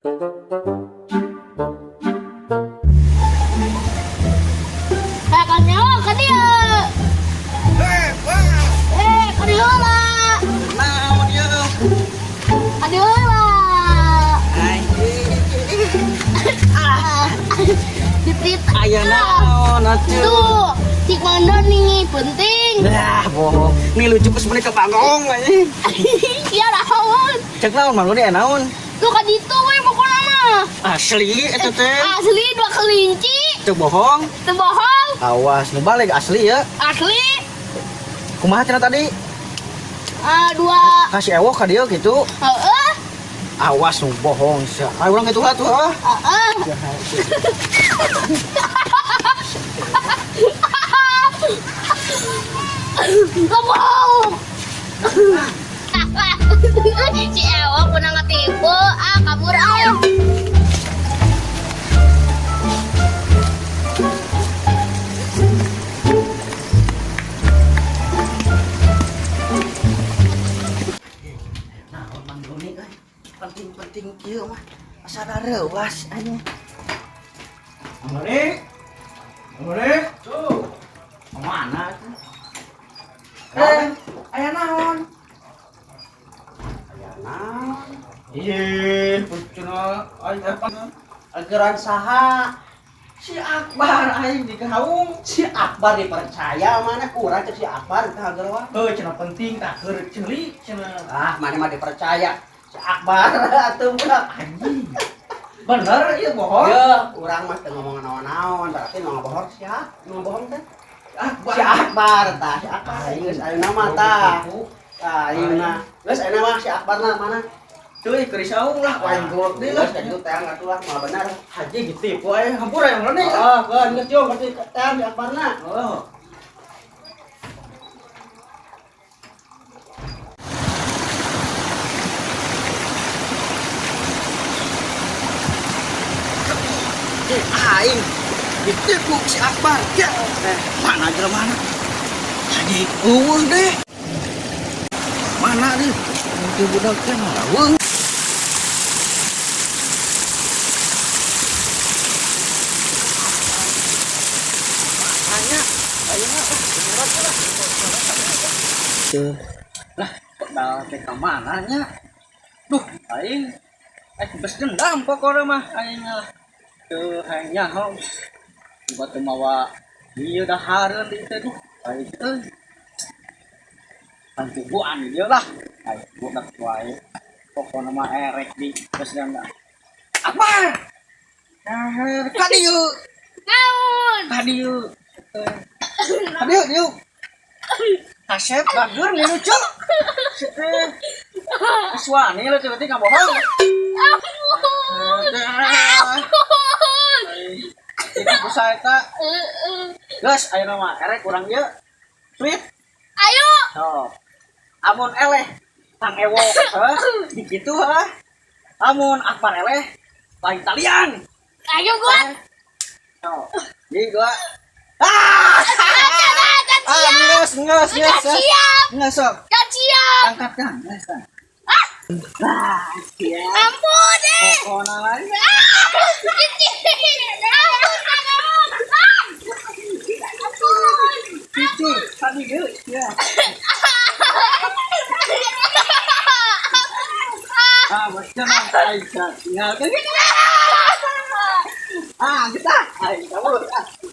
Kanyawa ka dia. Kanyawa lah. Naon ye? Kanyawa lah. Diprit. Aya naon atuh? Tuh, cik mandor nih penting. Lah, bohong. Ini lucu pas mereka bangong anjing. Iya lawan. Cek naon malu dia naon? Tuh kan itu we pokoknya mah. Asli eta teh. Asli dua kelinci. Teu bohong. Teu bohong. Awas nu balik asli ya. Asli. Kumaha cenah tadi? Dua. Kasih ewok ka dieu kitu. Heeh. Awas nu bohong sia. Ayo urang kitu atuh ah. Heeh. Kamu. Si Ewa pernah ngetipu, kabur Nah, Mang Doni penting-penting kieu mah. Asa reuwas anjing. Mang Doni. Mang Doni. Tuh. Kemana tuh? Aya naon? Aya naon? Ih, pucuna aya ageran saha? Si Akbar aing digaung. Si Akbar dipercaya mana kurang cek si Akbar teh ageran. Heuh cenah penting tah keur ceuli cenah. Ah, mana mah dipercaya. Si Akbar atuh budak anjing. Bener ieu bohong. Ya, urang mah teu ngomong naon-naon, berarti nu ngabohong sia? Nu ngabohong teh? Akbar. Si Akbar tah, si Akbar geus ayeuna mah tah. Tah, ayeuna. Geus ayeuna mah si Akbar mana? Cuy keur saung lah wae golok deui Geus lah. itu teh atuh lah mah bener. Haji ditipu ae hampura yang mana? Oh, keun geus jong berarti teh si Akbarna. Oh. Aing ditipu si Akbar. Ya, mana aja mana? Haji eueuh deh. Mana nih? Itu budak teh laweng. Lah, pedal teh ka mananya? Duh, aing bes dendam pokoknya mah aing lah. Teu hayang nyaho. Tiba teu mawa ieu dahareun di teh duh. Aing teh pantubuan ieu lah. Aing budak wae. Pokona mah erek di geus dendam. Akbar. Nah, kadieu. Naon? Kadieu. Kadieu, dieu. Kasep bager nih lucu. Sete. Suani lah tiba-tiba nggak bohong. Tidak usah eta. Gus, ayo nama erek kurang dia. Sweet. Ayo. So. Amun eleh tang ewo, di kitu ha. Amun Akbar eleh lain talian. Ayo gua. So. Di gua. Ah! Nges. Siap. Nges sok. Dan siap. Angkat kan, nges kan. Siap. Ampun deh. Pokona lain. Cici, tadi yuk. Ya. Macam mana Aisyah? Tinggal kan? Kita. Ayo, kamu.